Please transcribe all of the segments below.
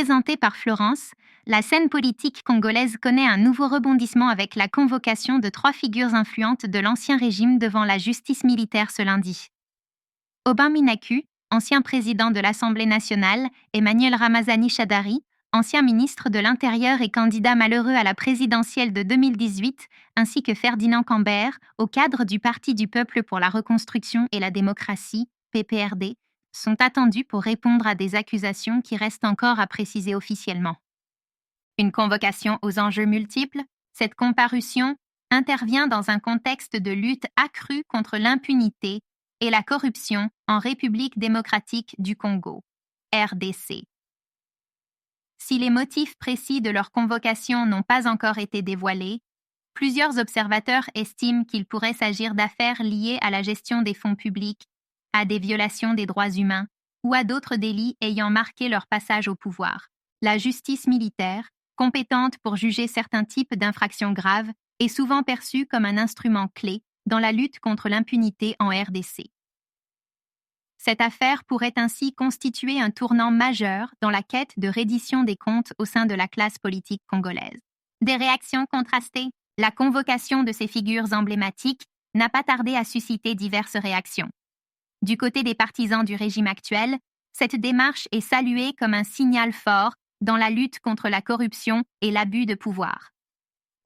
Présentée par Florence, la scène politique congolaise connaît un nouveau rebondissement avec la convocation de 3 figures influentes de l'ancien régime devant la justice militaire ce lundi. Aubin Minaku, ancien président de l'Assemblée nationale, Emmanuel Ramazani Shadari, ancien ministre de l'Intérieur et candidat malheureux à la présidentielle de 2018, ainsi que Ferdinand Cambert, au cadre du Parti du peuple pour la reconstruction et la démocratie, PPRD, sont attendus pour répondre à des accusations qui restent encore à préciser officiellement. Une convocation aux enjeux multiples, cette comparution intervient dans un contexte de lutte accrue contre l'impunité et la corruption en République démocratique du Congo, RDC. Si les motifs précis de leur convocation n'ont pas encore été dévoilés, plusieurs observateurs estiment qu'il pourrait s'agir d'affaires liées à la gestion des fonds publics, à des violations des droits humains ou à d'autres délits ayant marqué leur passage au pouvoir. La justice militaire, compétente pour juger certains types d'infractions graves, est souvent perçue comme un instrument clé dans la lutte contre l'impunité en RDC. Cette affaire pourrait ainsi constituer un tournant majeur dans la quête de reddition des comptes au sein de la classe politique congolaise. Des réactions contrastées, la convocation de ces figures emblématiques n'a pas tardé à susciter diverses réactions. Du côté des partisans du régime actuel, cette démarche est saluée comme un signal fort dans la lutte contre la corruption et l'abus de pouvoir.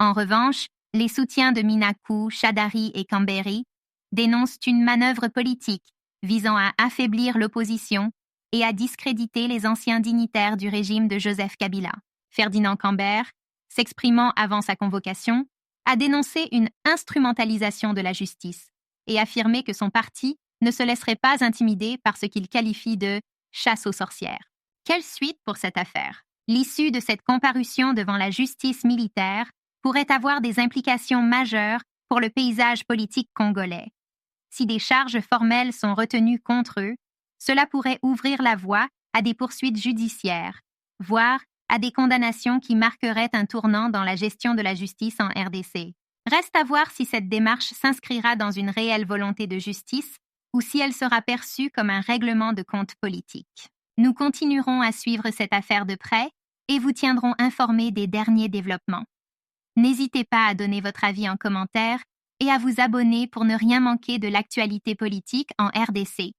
En revanche, les soutiens de Minaku, Shadari et Camberi dénoncent une manœuvre politique visant à affaiblir l'opposition et à discréditer les anciens dignitaires du régime de Joseph Kabila. Ferdinand Cambert, s'exprimant avant sa convocation, a dénoncé une instrumentalisation de la justice et affirmé que son parti ne se laisserait pas intimider par ce qu'il qualifie de « chasse aux sorcières ». Quelle suite pour cette affaire? L'issue de cette comparution devant la justice militaire pourrait avoir des implications majeures pour le paysage politique congolais. Si des charges formelles sont retenues contre eux, cela pourrait ouvrir la voie à des poursuites judiciaires, voire à des condamnations qui marqueraient un tournant dans la gestion de la justice en RDC. Reste à voir si cette démarche s'inscrira dans une réelle volonté de justice ou si elle sera perçue comme un règlement de compte politique. Nous continuerons à suivre cette affaire de près et vous tiendrons informés des derniers développements. N'hésitez pas à donner votre avis en commentaire et à vous abonner pour ne rien manquer de l'actualité politique en RDC.